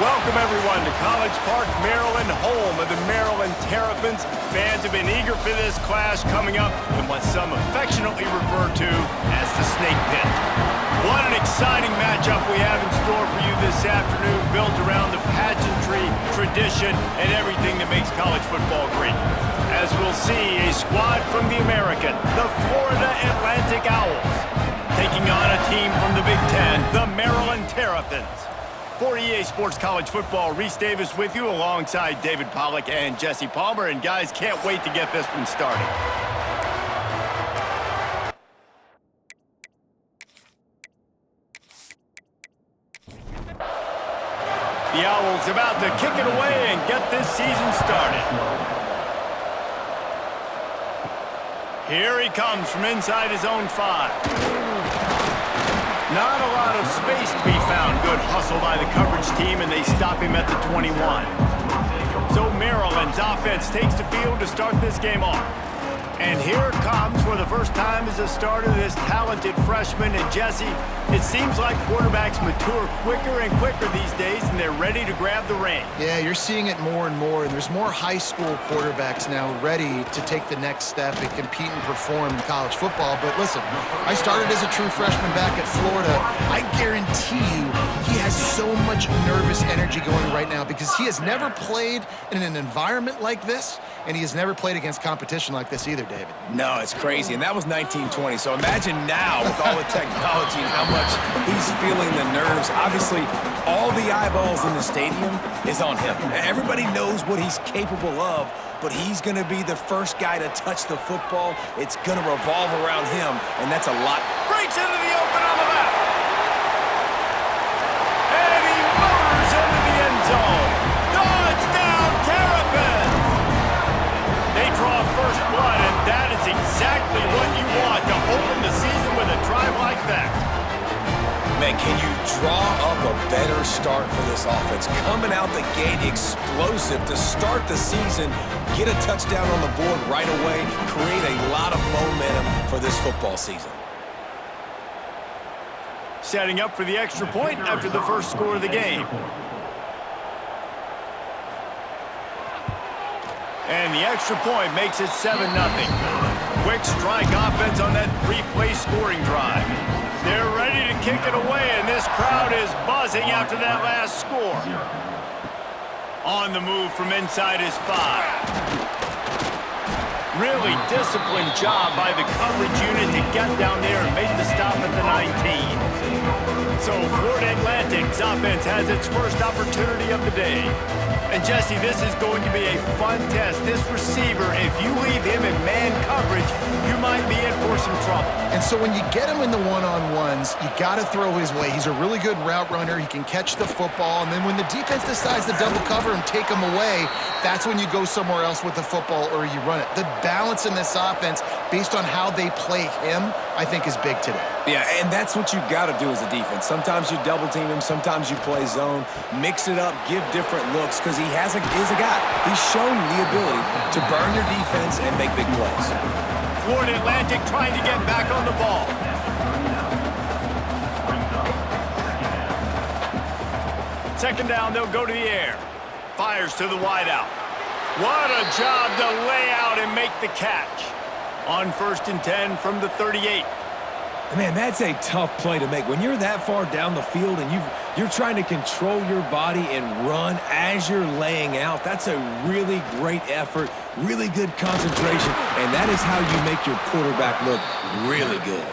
Welcome, everyone, to College Park, Maryland, home of the Maryland Terrapins. Fans have been eager for this clash coming up in what some affectionately refer to as the Snake Pit. What an exciting matchup we have in store for you this afternoon, built around the pageantry, tradition, and everything that makes college football great. As we'll see, a squad from the American, the Florida Atlantic Owls, taking on a team from the Big Ten, the Maryland Terrapins. For EA Sports College Football, Reese Davis with you alongside David Pollack and Jesse Palmer. And guys, can't wait to get this one started. The Owls about to kick it away and get this season started. Here he comes from inside his own 5. Not a lot of space to be found. Good hustle by the coverage team, and they stop him at the 21. So Maryland's offense takes the field to start this game off. And here comes, for the first time as a starter, this talented freshman. And Jesse, it seems like quarterbacks mature quicker and quicker these days, and they're ready to grab the reins. Yeah, you're seeing it more and more, and there's more high school quarterbacks now ready to take the next step and compete and perform in college football. But listen, I started as a true freshman back at Florida. I guarantee you he has so much nervous energy going right now because he has never played in an environment like this, and he has never played against competition like this either, David. No, it's crazy, and that was 1920. So imagine now with all the technology and how much he's feeling the nerves. Obviously, all the eyeballs in the stadium is on him. Everybody knows what he's capable of, but he's going to be the first guy to touch the football. It's going to revolve around him, and that's a lot. Breaks into the open on the left. And he motors into the end zone. Touchdown, Terrapins! They draw first blood, and that is exactly what you want to open the season with a drive like that. Man, can you draw up a better start for this offense? Coming out the gate explosive to start the season, get a touchdown on the board right away, create a lot of momentum for this football season. Setting up for the extra point after the first score of the game. And the extra point makes it 7-0. Quick strike offense on that 3-play scoring drive. They're ready to kick it away, and this crowd is buzzing after that last score. On the move from inside his 5. Really disciplined job by the coverage unit to get down there and make the stop at the 19. So Florida Atlantic's offense has its first opportunity of the day. And Jesse, this is going to be a fun test. This receiver, if you leave him in man coverage, you might be in for some trouble. And so when you get him in the one-on-ones, you got to throw his way. He's a really good route runner. He can catch the football. And then when the defense decides to double cover and take him away, that's when you go somewhere else with the football or you run it. The balance in this offense, based on how they play him, I think is big today. Yeah, and that's what you got to do as a defense. Sometimes you double team him, sometimes you play zone, mix it up, give different looks, because he is a guy. He's shown the ability to burn your defense and make big plays. Florida Atlantic trying to get back on the ball. Second down, they'll go to the air. Fires to the wideout. What a job to lay out and make the catch. On 1st and 10 from the 38. Man, that's a tough play to make. When you're that far down the field and you're trying to control your body and run as you're laying out, that's a really great effort, really good concentration, and that is how you make your quarterback look really good.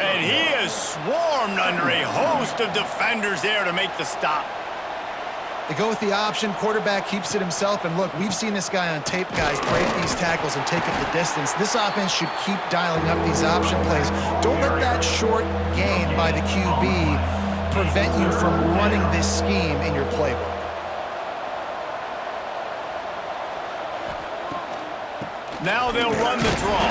And he is swarmed under a host of defenders there to make the stop. They go with the option. Quarterback keeps it himself. And look, we've seen this guy on tape, guys, break these tackles and take up the distance. This offense should keep dialing up these option plays. Don't let that short gain by the QB prevent you from running this scheme in your playbook. Now they'll run the draw.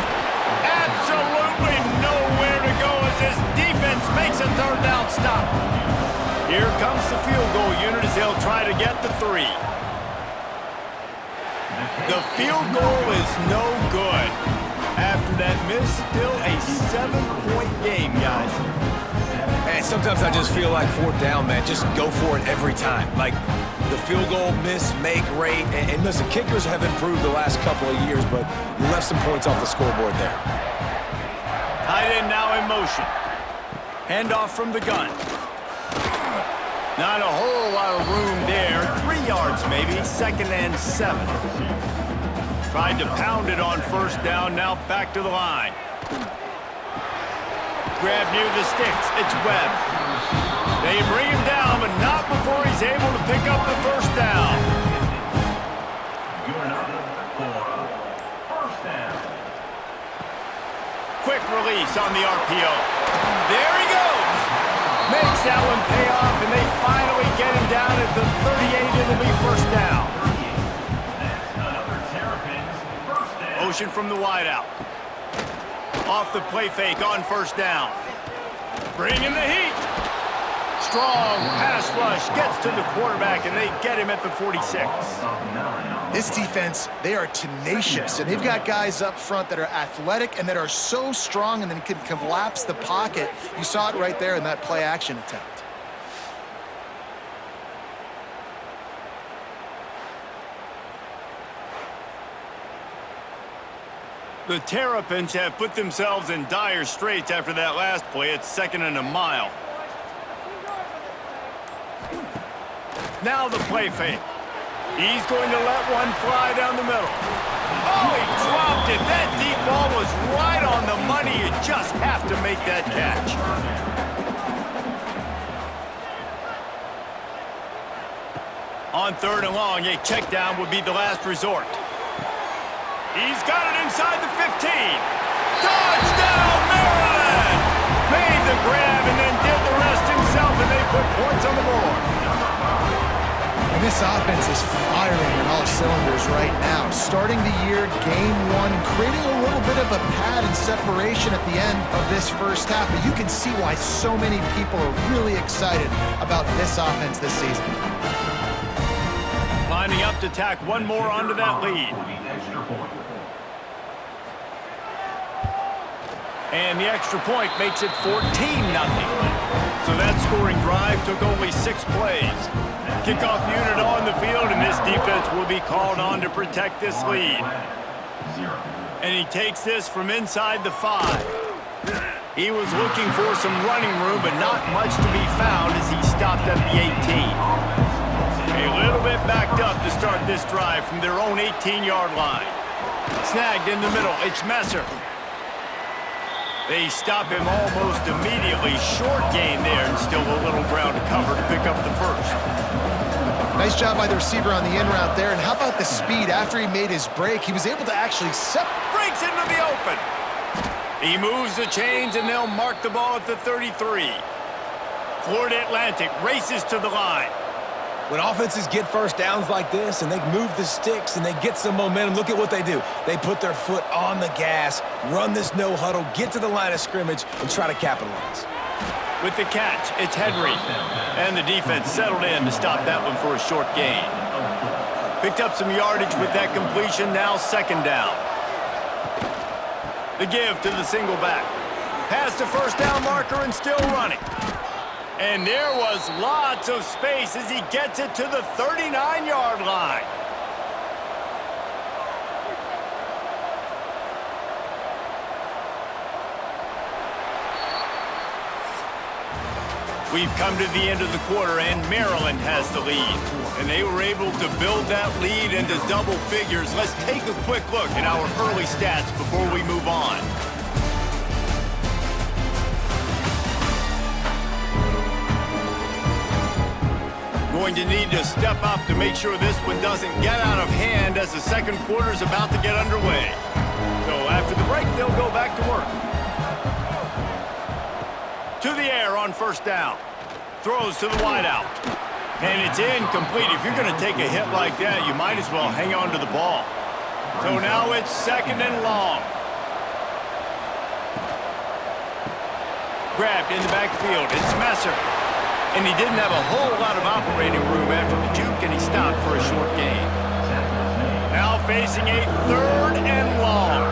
Absolutely nowhere to go as this defense makes a third down stop. Here comes the field goal unit as they'll try to get the 3. The field goal is no good. After that miss, still a 7-point game, guys. And sometimes I just feel like fourth down, man, just go for it every time. Like the field goal miss-make rate. And listen, kickers have improved the last couple of years, but you left some points off the scoreboard there. Tight end now in motion. Handoff from the gun. Not a whole lot of room there. 3 yards maybe, 2nd and 7. Tried to pound it on first down, now back to the line. Grab near the sticks, it's Webb. They bring him down, but not before he's able to pick up the first down. Quick release on the RPO. There he goes! Makes that one pay off, and they finally get him down at the 38. It'll be first down. Motion from the wideout. Off the play fake on first down. Bringing the heat. Strong pass rush gets to the quarterback, and they get him at the 46. This defense, they are tenacious, and they've got guys up front that are athletic and that are so strong and then can collapse the pocket. You saw it right there in that play action attempt. The Terrapins have put themselves in dire straits after that last play. It's 2nd and a mile. Now the play fake. He's going to let one fly down the middle. Oh, he dropped it. That deep ball was right on the money. You just have to make that catch. On 3rd and long, a check down would be the last resort. He's got it inside the 15. Touchdown, Maryland! Made the grab and then did the rest himself, and they put points on the board. And this offense is firing on all cylinders right now. Starting the year, game 1, creating a little bit of a pad and separation at the end of this first half. But you can see why so many people are really excited about this offense this season. Lining up to tack one more onto that lead. And the extra point makes it 14-0. So that scoring drive took only 6 plays. Kickoff unit on the field, and this defense will be called on to protect this lead. And he takes this from inside the 5. He was looking for some running room, but not much to be found as he stopped at the 18. A little bit backed up to start this drive from their own 18-yard line. Snagged in the middle, it's Messer. They stop him almost immediately. Short gain there, and still a little ground to cover to pick up the first. Nice job by the receiver on the in route there. And how about the speed? After he made his break, he was able to actually breaks into the open. He moves the chains, and they'll mark the ball at the 33. Florida Atlantic races to the line. When offenses get first downs like this and they move the sticks and they get some momentum, look at what they do. They put their foot on the gas, run this no huddle, get to the line of scrimmage, and try to capitalize. With the catch, it's Henry. And the defense settled in to stop that one for a short gain. Picked up some yardage with that completion, now 2nd down. The give to the single back. Past the first down marker and still running. And there was lots of space as he gets it to the 39-yard line. We've come to the end of the quarter, and Maryland has the lead. And they were able to build that lead into double figures. Let's take a quick look at our early stats before we move on. Going to need to step up to make sure this one doesn't get out of hand as the second quarter is about to get underway. So after the break, they'll go back to work. To the air on first down. Throws to the wideout. And it's incomplete. If you're going to take a hit like that, you might as well hang on to the ball. So now it's 2nd and long. Grabbed in the backfield. It's Messer. And he didn't have a whole lot of operating room after the juke, and he stopped for a short gain. Now facing a 3rd and long.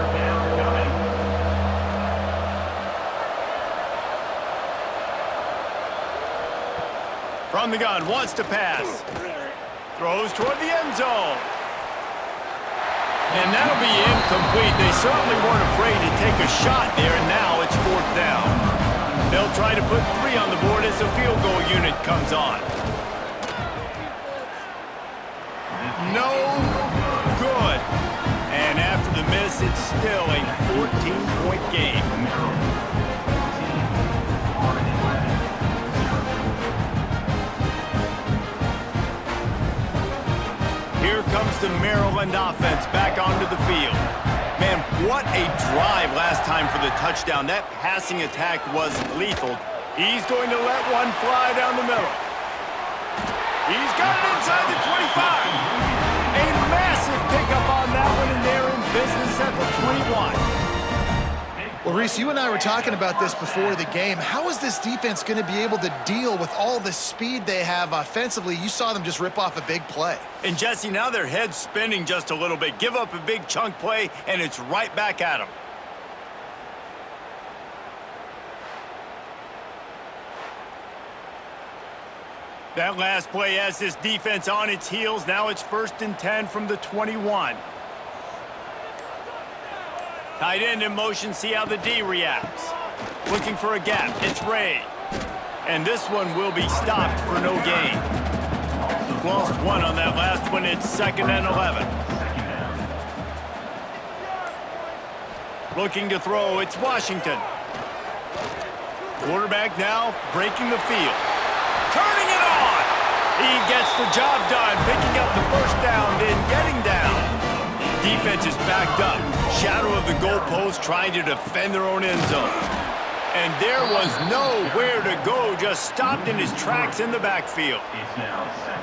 From the gun, wants to pass. Throws toward the end zone. And that'll be incomplete. They certainly weren't afraid to take a shot there, and now it's 4th down. They'll try to put 3 on the board as the field goal unit comes on. No good. And after the miss, it's still a 14-point game. Here comes the Maryland offense back onto the field. Man, what a drive last time for the touchdown. That passing attack was lethal. He's going to let one fly down the middle. He's got it inside the 25. A massive pickup on that one, and they're in business at the 21. Well, Reese, you and I were talking about this before the game. How is this defense going to be able to deal with all the speed they have offensively? You saw them just rip off a big play. And Jesse, now their head's spinning just a little bit. Give up a big chunk play, and it's right back at them. That last play has this defense on its heels. Now it's 1st and 10 from the 21. Tight end in motion, see how the D reacts. Looking for a gap, it's Ray. And this one will be stopped for no gain. Lost 1 on that last one, it's 2nd and 11. Looking to throw, it's Washington. Quarterback now breaking the field. Turning it on! He gets the job done, picking up the 1st down, then getting down. Defense is backed up. Shadow of the goalpost trying to defend their own end zone. And there was nowhere to go, just stopped in his tracks in the backfield.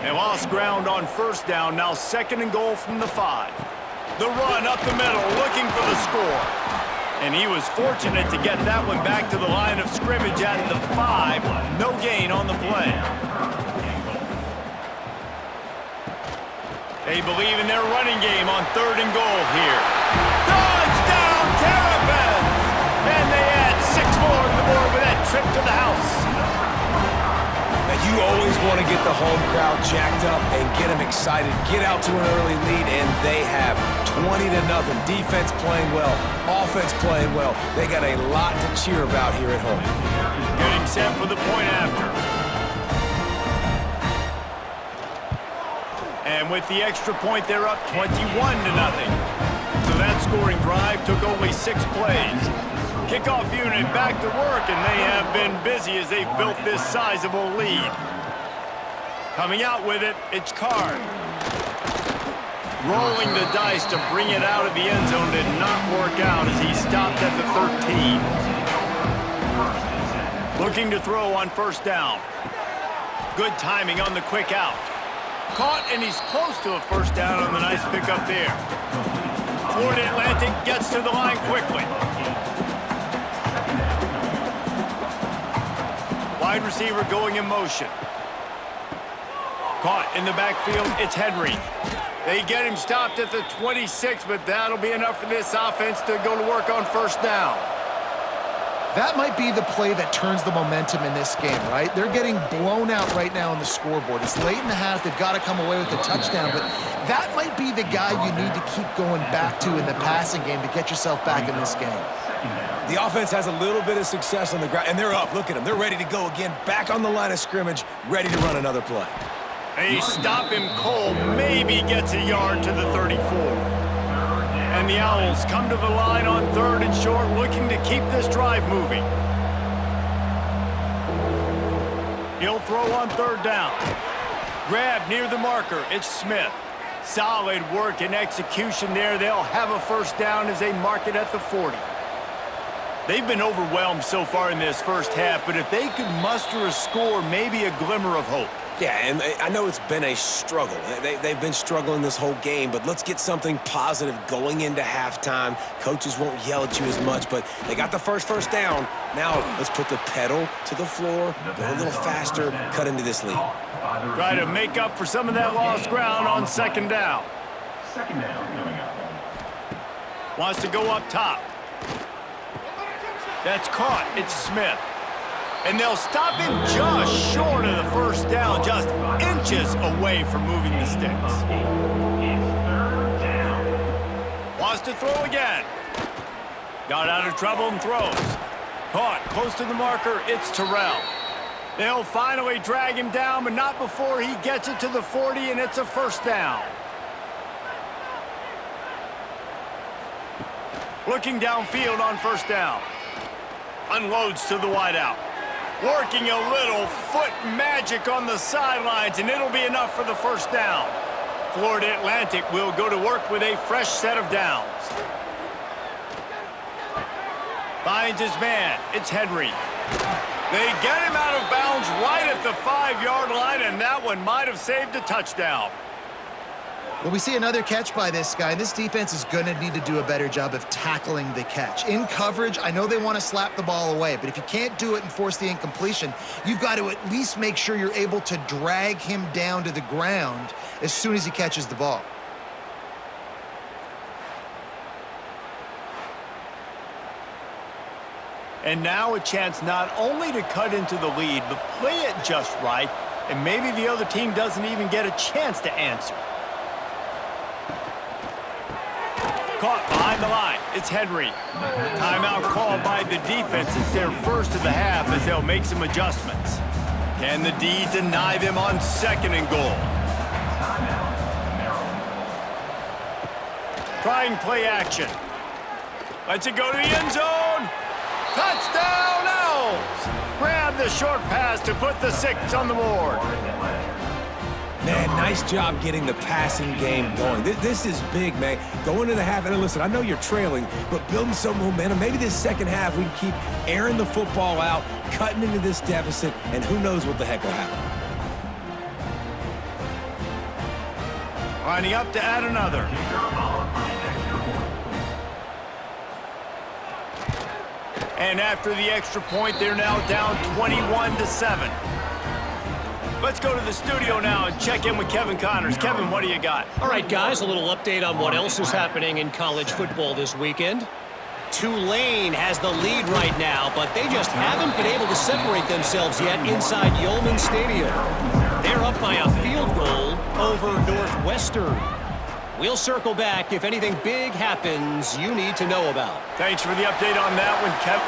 They lost ground on 1st down, now 2nd and goal from the 5. The run up the middle, looking for the score. And he was fortunate to get that one back to the line of scrimmage at the 5. No gain on the play. They believe in their running game on 3rd and goal here. Touchdown, Terrapins! And they add 6 more to the board with that trip to the house. Now, you always want to get the home crowd jacked up and get them excited. Get out to an early lead, and they have 20-0. Defense playing well, offense playing well. They got a lot to cheer about here at home. Getting set for the point after. And with the extra point, they're up 21-0. So that scoring drive took only 6 plays. Kickoff unit back to work, and they have been busy as they've built this sizable lead. Coming out with it, it's Card. Rolling the dice to bring it out of the end zone did not work out as he stopped at the 13. Looking to throw on 1st down. Good timing on the quick out. Caught, and he's close to a 1st down on the nice pickup there. Florida Atlantic gets to the line quickly. Wide receiver going in motion. Caught in the backfield, it's Henry. They get him stopped at the 26, but that'll be enough for this offense to go to work on 1st down. That might be the play that turns the momentum in this game, right? They're getting blown out right now on the scoreboard. It's late in the half. They've got to come away with a touchdown, but that might be the guy you need to keep going back to in the passing game to get yourself back in this game. The offense has a little bit of success on the ground, and they're up. Look at them. They're ready to go again, back on the line of scrimmage, ready to run another play. They stop him cold, maybe gets a yard to the 34. And the Owls come to the line on 3rd and short, looking to keep this drive moving. He'll throw on 3rd down. Grab near the marker, it's Smith. Solid work and execution there. They'll have a 1st down as they mark it at the 40. They've been overwhelmed so far in this 1st half, but if they could muster a score, maybe a glimmer of hope. Yeah, and I know it's been a struggle. They've been struggling this whole game, but let's get something positive going into halftime. Coaches won't yell at you as much, but they got the first down. Now let's put the pedal to the floor, go a little faster, cut into this lead. Try to make up for some of that lost ground on 2nd down. 2nd down coming up. Wants to go up top. That's caught. It's Smith. And they'll stop him just short of the first down, just inches away from moving the sticks. Wants to throw again. Got out of trouble and throws. Caught close to the marker, it's Terrell. They'll finally drag him down, but not before he gets it to the 40, and it's a first down. Looking downfield on first down. Unloads to the wideout. Working a little foot magic on the sidelines, and it'll be enough for the first down. Florida Atlantic will go to work with a fresh set of downs. Finds his man. It's Henry. They get him out of bounds right at the 5-yard line, and that one might have saved a touchdown. Well, we see another catch by this guy. This defense is going to need to do a better job of tackling the catch. In coverage, I know they want to slap the ball away, but if you can't do it and force the incompletion, you've got to at least make sure you're able to drag him down to the ground as soon as he catches the ball. And now a chance not only to cut into the lead, but play it just right, and maybe the other team doesn't even get a chance to answer. Caught behind the line. It's Henry. Timeout called by the defense. It's their first of the half as they'll make some adjustments. Can the D deny them on second and goal? Trying play action. Lets it go to the end zone. Touchdown, Elves! Grab the short pass to put the 6 on the board. Man, nice job getting the passing game going. This is big, man. Going to the half, and listen, I know you're trailing, but building some momentum. Maybe this second half we can keep airing the football out, cutting into this deficit, and who knows what the heck will happen. Lining up to add another. And after the extra point, they're now down 21-7. Let's go to the studio now and check in with Kevin Connors. Kevin, what do you got? All right, guys, a little update on what else is happening in college football this weekend. Tulane has the lead right now, but they just haven't been able to separate themselves yet inside Yulman Stadium. They're up by a field goal over Northwestern. We'll circle back if anything big happens you need to know about. Thanks for the update on that one, Kevin.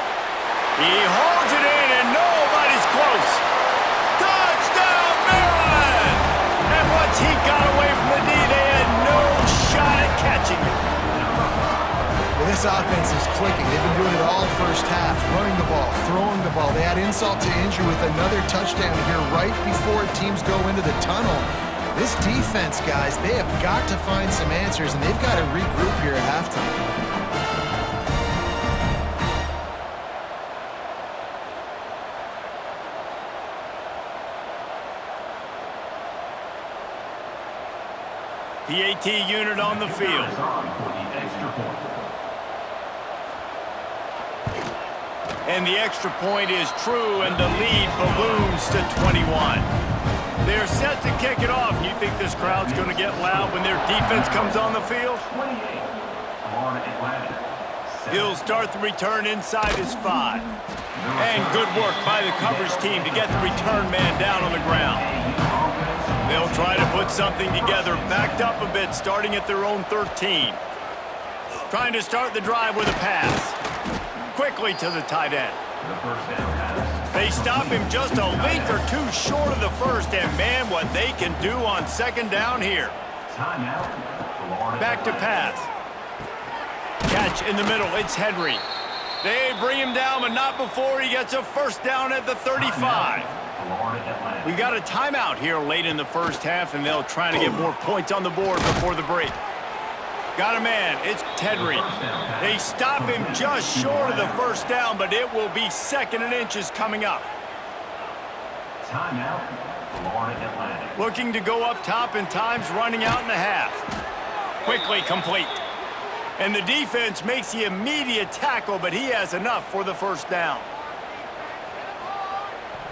He holds it in, and nobody's close. Touchdown, Maryland! And once he got away from the D, they had no shot at catching it. Well, this offense is clicking. They've been doing it all first half, running the ball, throwing the ball. They had insult to injury with another touchdown here right before teams go into the tunnel. This defense, guys, they have got to find some answers, and they've got to regroup here at halftime. PAT unit on the field. And the extra point is true, and the lead balloons to 21. They're set to kick it off. You think this crowd's going to get loud when their defense comes on the field? He'll start the return inside his 5. And good work by the coverage team to get the return man down on the ground. They'll try to put something together, backed up a bit, starting at their own 13. Trying to start the drive with a pass. Quickly to the tight end. They stop him just a link or two short of the first, and man, what they can do on second down here. Back to pass. Catch in the middle, it's Henry. They bring him down, but not before he gets a first down at the 35. We got a timeout here late in the first half, and they'll try to get more points on the board before the break. Got a man, it's Henry. They stop him just short of the first down, but it will be second and inches coming up. Timeout, Florida Atlantic. Looking to go up top, and time's running out in the half. Quickly complete. And the defense makes the immediate tackle, but he has enough for the first down.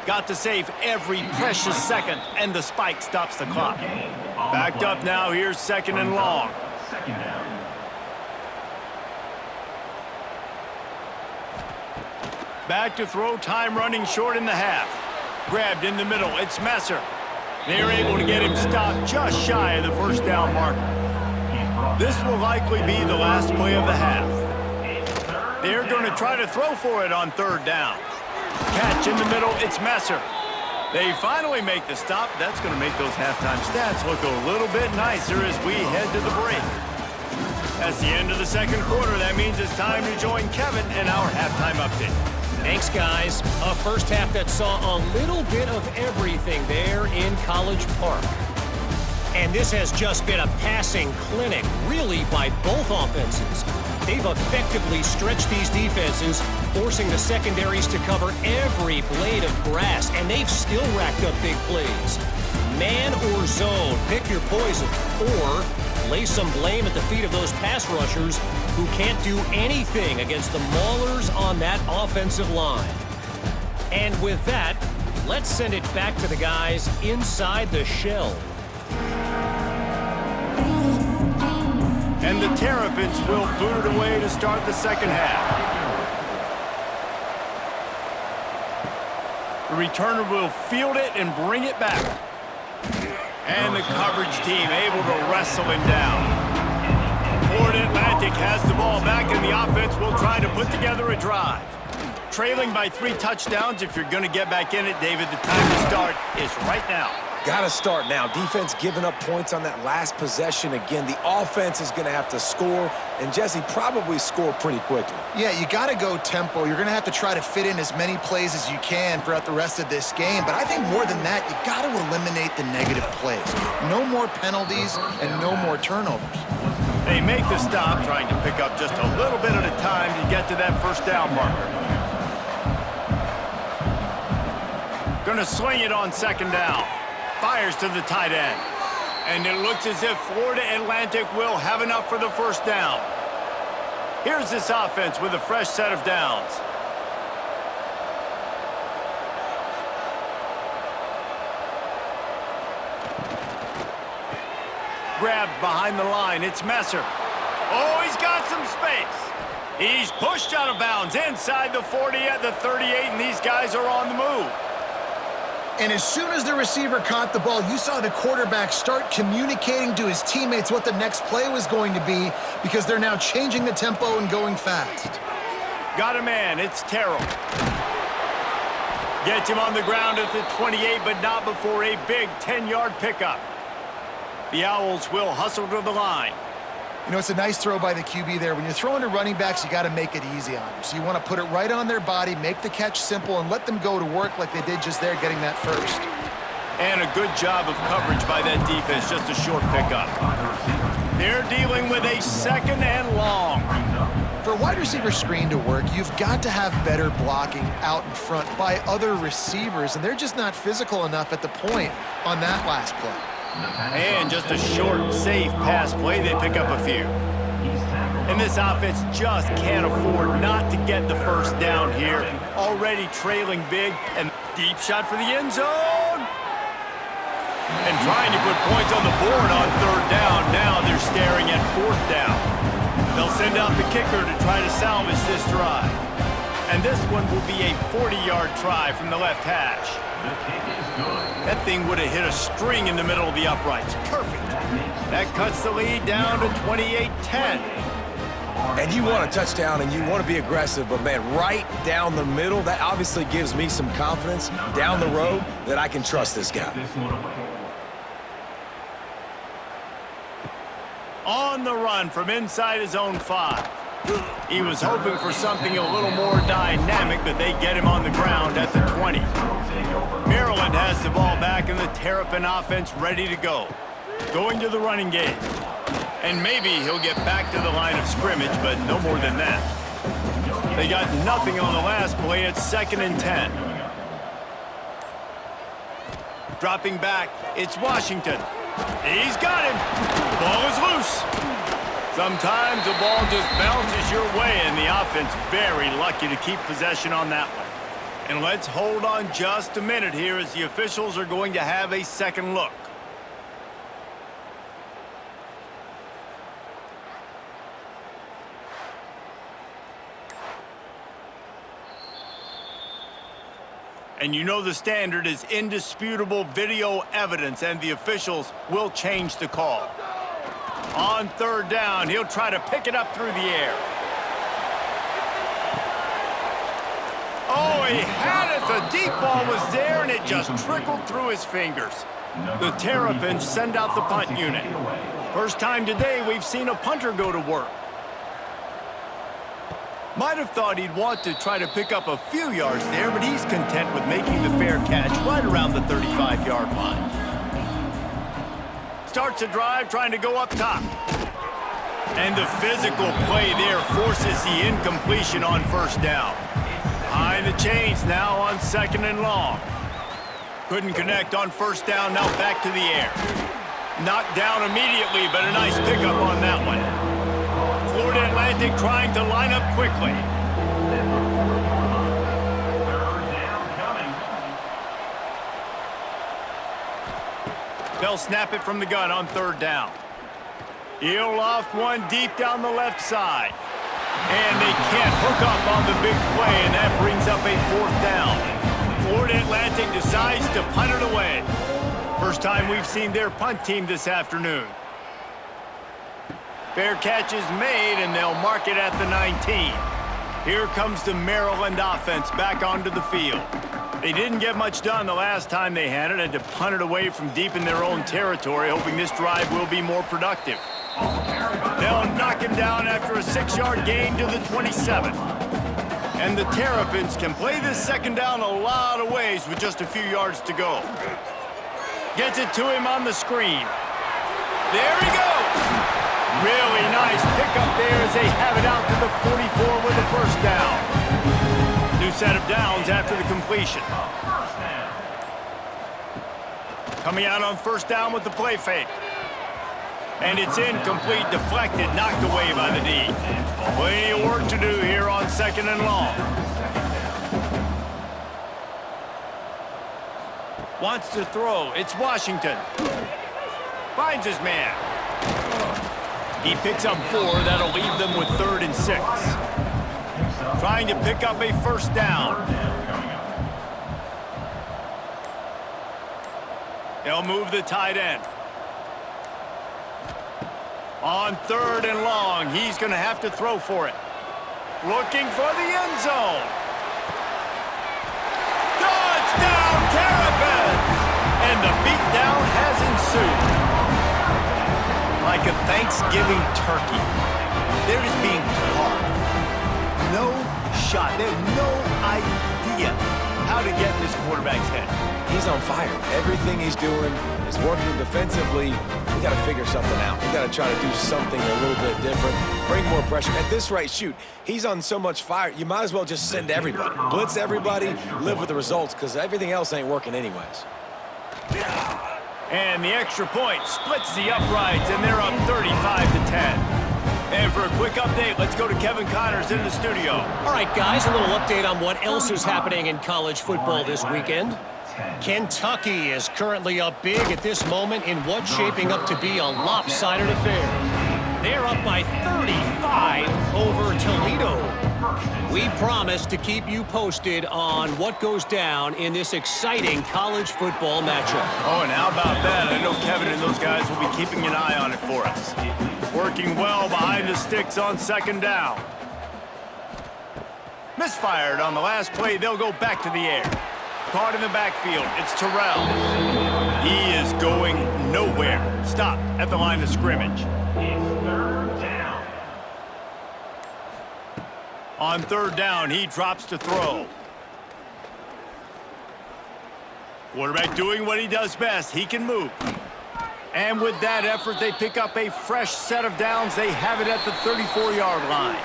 Got to save every precious second, and the spike stops the clock. Backed up now, here's second and long. Second down. Back to throw, time running short in the half. Grabbed in the middle, it's Messer. They're able to get him stopped just shy of the first down marker. This will likely be the last play of the half. They're going to try to throw for it on third down. Catch in the middle, it's Messer. They finally make the stop. That's going to make those halftime stats look a little bit nicer as we head to the break. That's the end of the second quarter. That means it's time to join Kevin in our halftime update. Thanks, guys. A first half that saw a little bit of everything there in College Park. And this has just been a passing clinic, really, by both offenses. They've effectively stretched these defenses, forcing the secondaries to cover every blade of grass, and they've still racked up big plays. Man or zone, pick your poison, or lay some blame at the feet of those pass rushers who can't do anything against the maulers on that offensive line. And with that, let's send it back to the guys inside the shell. And the Terrapins will boot it away to start the second half. The returner will field it and bring it back. And the coverage team able to wrestle him down. Florida Atlantic has the ball back, and the offense will try to put together a drive. Trailing by 3 touchdowns, if you're going to get back in it, David, the time to start is right now. Gotta start now. Defense giving up points on that last possession. Again, the offense is going to have to score, and Jesse probably score pretty quickly. Yeah, you got to go tempo. You're going to have to try to fit in as many plays as you can throughout the rest of this game. But I think more than that, you got to eliminate the negative plays. No more penalties and no more turnovers. They make the stop, trying to pick up just a little bit at a time to get to that first down marker. Going to swing it on second down. Fires to the tight end. And it looks as if Florida Atlantic will have enough for the first down. Here's this offense with a fresh set of downs. Grabbed behind the line, it's Messer. Oh, he's got some space. He's pushed out of bounds inside the 40 at the 38, and these guys are on the move. And as soon as the receiver caught the ball, you saw the quarterback start communicating to his teammates what the next play was going to be, because they're now changing the tempo and going fast. Got a man, it's Terrell. Gets him on the ground at the 28, but not before a big 10-yard pickup. The Owls will hustle to the line. You know, it's a nice throw by the QB there. When you're throwing to running backs, you got to make it easy on them. So you want to put it right on their body, make the catch simple, and let them go to work like they did just there, getting that first. And a good job of coverage by that defense, just a short pickup. They're dealing with a second and long. For a wide receiver screen to work, you've got to have better blocking out in front by other receivers, and they're just not physical enough at the point on that last play. And just a short, safe pass play, they pick up a few. And this offense just can't afford not to get the first down here. Already trailing big, and deep shot for the end zone. And trying to put points on the board on third down. Now they're staring at fourth down. They'll send out the kicker to try to salvage this drive. And this one will be a 40-yard try from the left hash. That thing would have hit a string in the middle of the uprights. Perfect. That cuts the lead down to 28-10. And you want a touchdown and you want to be aggressive, but man, right down the middle, that obviously gives me some confidence down the road that I can trust this guy. On the run from inside his own 5. He was hoping for something a little more dynamic, but they get him on the ground at the 20. Maryland has the ball back, and the Terrapin offense ready to go. Going to the running game. And maybe he'll get back to the line of scrimmage, but no more than that. They got nothing on the last play. It's 2nd and 10. Dropping back, it's Washington. He's got him. The ball is loose. Sometimes the ball just bounces your way, and the offense very lucky to keep possession on that one. And let's hold on just a minute here as the officials are going to have a second look. And you know the standard is indisputable video evidence, and the officials will change the call. On third down, he'll try to pick it up through the air. Oh, he had it. The deep ball was there, and it just trickled through his fingers. The Terrapins send out the punt unit. First time today we've seen a punter go to work. Might have thought he'd want to try to pick up a few yards there, but he's content with making the fair catch right around the 35-yard line. Starts a drive trying to go up top. And the physical play there forces the incompletion on first down. Behind the chains now on second and long. Couldn't connect on first down, now back to the air. Knocked down immediately, but a nice pickup on that one. Florida Atlantic trying to line up quickly. They'll snap it from the gun on third down. He'll loft one deep down the left side. And they can't hook up on the big play, and that brings up a fourth down. Florida Atlantic decides to punt it away. First time we've seen their punt team this afternoon. Fair catch is made, and they'll mark it at the 19. Here comes the Maryland offense back onto the field. They didn't get much done the last time they had it to punt it away from deep in their own territory, hoping this drive will be more productive. They'll knock him down after a 6-yard gain to the 27. And the Terrapins can play this second down a lot of ways with just a few yards to go. Gets it to him on the screen. There he goes! Really nice pickup there as they have it out to the 44 with the first down. New set of downs after the completion. Coming out on first down with the play fake. And it's incomplete, deflected, knocked away by the D. Plenty of work to do here on second and long. Wants to throw. It's Washington. Finds his man. He picks up 4. That'll leave them with 3rd and 6. Trying to pick up a first down. They'll move the tight end. On 3rd and long, he's going to have to throw for it. Looking for the end zone. Touchdown, Terrapins! And the beatdown has ensued. Like a Thanksgiving turkey, they're just being taught. No shot. They have no idea how to get in this quarterback's head. He's on fire. Everything he's doing is working defensively. We got to figure something out. We got to try to do something a little bit different. Bring more pressure. At this rate, shoot, he's on so much fire, you might as well just send everybody. Blitz everybody, live with the results, because everything else ain't working anyways. And the extra point splits the uprights, and they're up 35-10. And for a quick update, let's go to Kevin Connors in the studio. All right, guys, a little update on what else is happening in college football this weekend. Kentucky is currently up big at this moment in what's shaping up to be a lopsided affair. They're up by 35 over Toledo. We promise to keep you posted on what goes down in this exciting college football matchup. Oh, and how about that? I know Kevin and those guys will be keeping an eye on it for us. Working well behind the sticks on second down. Misfired on the last play. They'll go back to the air. Caught in the backfield. It's Terrell. He is going nowhere. Stopped at the line of scrimmage. On third down, he drops to throw. Quarterback doing what he does best. He can move. And with that effort, they pick up a fresh set of downs. They have it at the 34-yard line.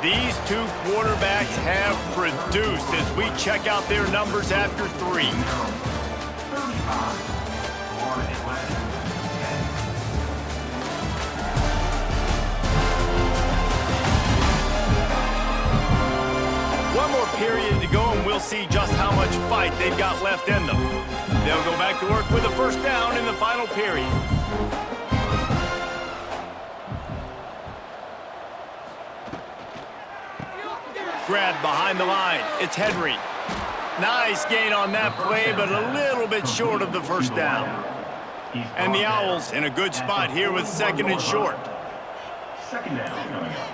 These two quarterbacks have produced as we check out their numbers after 3. One more period to go, and we'll see just how much fight they've got left in them. They'll go back to work with a first down in the final period. Grab behind the line. It's Henry. Nice gain on that play, but a little bit short of the first down. And the Owls in a good spot here with 2nd and short. Second down coming up.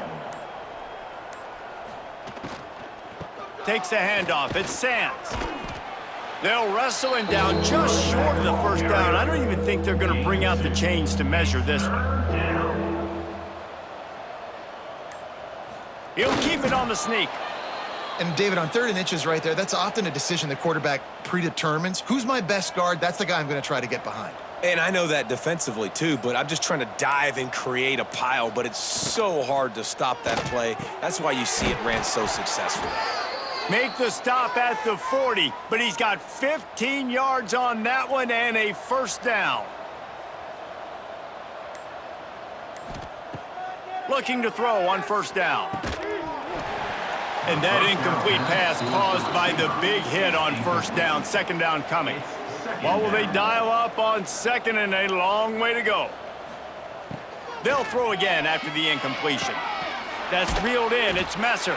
Takes the handoff. It's Sands. They'll wrestle him down just short of the first down. I don't even think they're going to bring out the chains to measure this one. He'll keep it on the sneak. And David, on 3rd and inches right there, that's often a decision the quarterback predetermines. Who's my best guard? That's the guy I'm going to try to get behind. And I know that defensively, too, but I'm just trying to dive and create a pile, but it's so hard to stop that play. That's why you see it ran so successfully. Make the stop at the 40, but he's got 15 yards on that one and a first down. Looking to throw on first down. And that incomplete pass caused by the big hit on first down. 2nd down coming. What will they dial up on 2nd and a long way to go? They'll throw again after the incompletion. That's reeled in. It's Messer.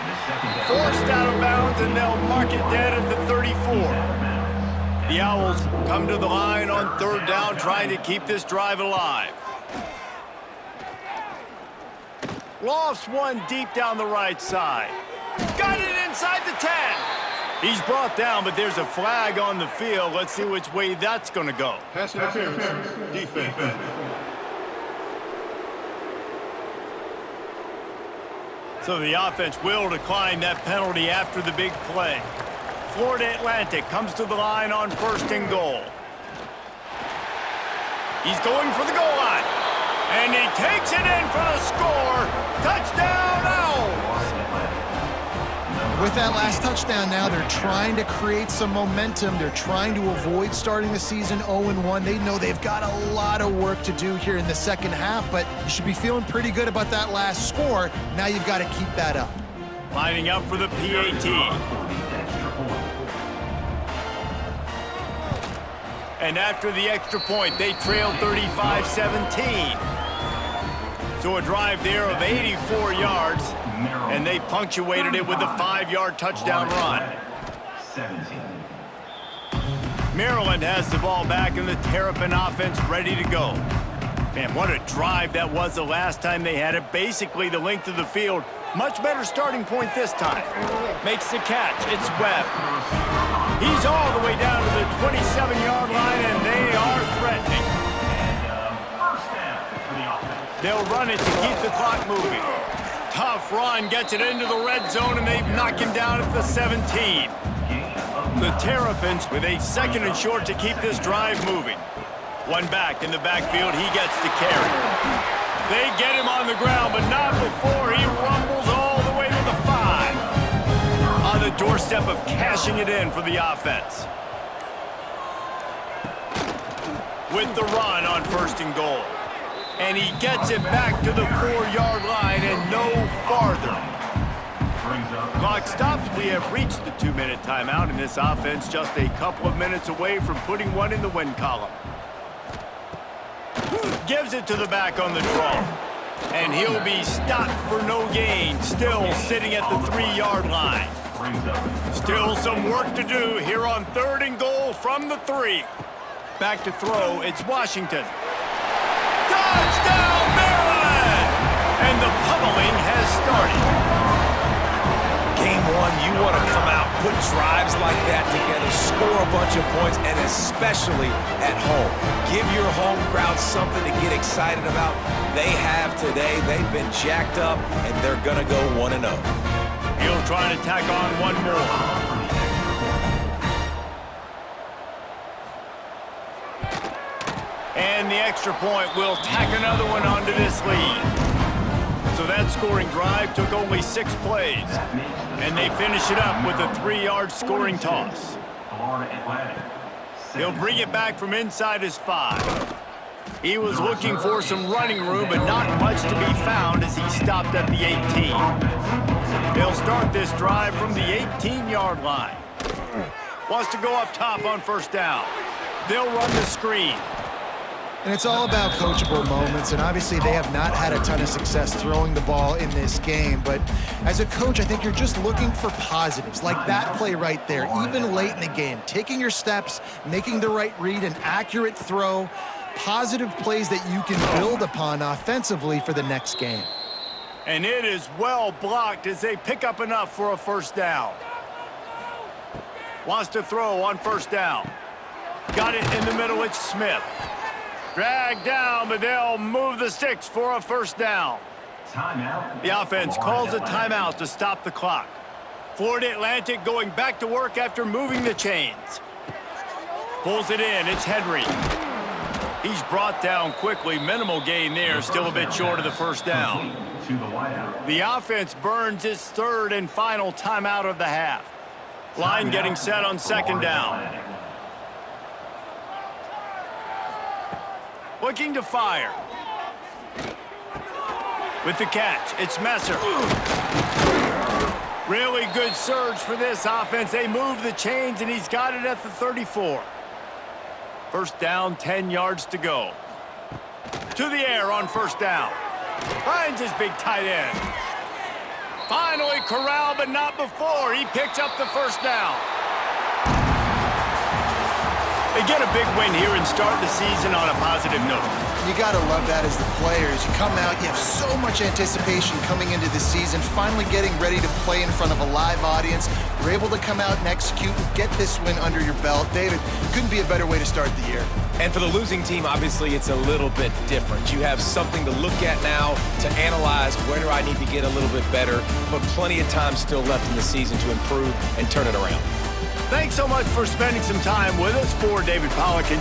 Forced out of bounds, and they'll mark it dead at the 34. The Owls come to the line on 3rd down, trying to keep this drive alive. Lofts one deep down the right side. Got it inside the 10. He's brought down, but there's a flag on the field. Let's see which way that's going to go. Pass interference. Defense. So the offense will decline that penalty after the big play. Florida Atlantic comes to the line on 1st and goal. He's going for the goal line. And he takes it in for the score. Touchdown, Owls! With that last touchdown now, they're trying to create some momentum. They're trying to avoid starting the season 0-1. They know they've got a lot of work to do here in the second half, but you should be feeling pretty good about that last score. Now you've got to keep that up. Lining up for the PAT. And after the extra point, they trail 35-17. So a drive there of 84 yards, and they punctuated it with a 5-yard touchdown run. Maryland has the ball back, and the Terrapin offense ready to go. Man, what a drive that was the last time they had it. Basically the length of the field. Much better starting point this time. Makes the catch. It's Webb. He's all the way down to the 27-yard line, and they are threatening. They'll run it to keep the clock moving. Tough run, gets it into the red zone, and they knock him down at the 17. The Terrapins with a 2nd and short to keep this drive moving. One back in the backfield, he gets the carry. They get him on the ground, but not before he rumbles all the way to the 5. On the doorstep of cashing it in for the offense. With the run on 1st and goal. And he gets it back to the 4-yard line and no farther. Clock stops. We have reached the 2-minute timeout, and this offense just a couple of minutes away from putting one in the win column. Gives it to the back on the draw. And he'll be stopped for no gain, still sitting at the 3-yard line. Still some work to do here on 3rd and goal from the 3. Back to throw, it's Washington. Touchdown, Maryland! And the pummeling has started. Game 1, you want to come out, put drives like that together, score a bunch of points, and especially at home. Give your home crowd something to get excited about. They have today. They've been jacked up, and they're going to go 1-0. He'll try to tack on one more. And the extra point will tack another one onto this lead. So that scoring drive took only 6 plays. And they finish it up with a 3-yard scoring toss. He'll bring it back from inside his 5. He was looking for some running room, but not much to be found as he stopped at the 18. They'll start this drive from the 18-yard line. Wants to go up top on 1st down. They'll run the screen. And it's all about coachable moments, and obviously they have not had a ton of success throwing the ball in this game. But as a coach, I think you're just looking for positives, like that play right there, even late in the game. Taking your steps, making the right read, an accurate throw, positive plays that you can build upon offensively for the next game. And it is well blocked as they pick up enough for a first down. Wants to throw on first down. Got it in the middle, it's Smith. Dragged down, but they'll move the sticks for a first down. Timeout. The offense calls a timeout to stop the clock. Florida Atlantic going back to work after moving the chains. Pulls it in, it's Henry. He's brought down quickly, minimal gain there, still a bit short of the first down. To the wideout. The offense burns its third and final timeout of the half. Line getting set on second down. Looking to fire. With the catch, it's Messer. Really good surge for this offense. They move the chains, and he's got it at the 34. First down, 10 yards to go. To the air on first down. Finds his big tight end. Finally corralled, but not before. He picks up the first down. They get a big win here and start the season on a positive note. You got to love that as the players. You come out, you have so much anticipation coming into the season, finally getting ready to play in front of a live audience. You're able to come out and execute and get this win under your belt. David, couldn't be a better way to start the year. And for the losing team, obviously, it's a little bit different. You have something to look at now to analyze where do I need to get a little bit better, but plenty of time still left in the season to improve and turn it around. Thanks so much for spending some time with us. For David Pollock and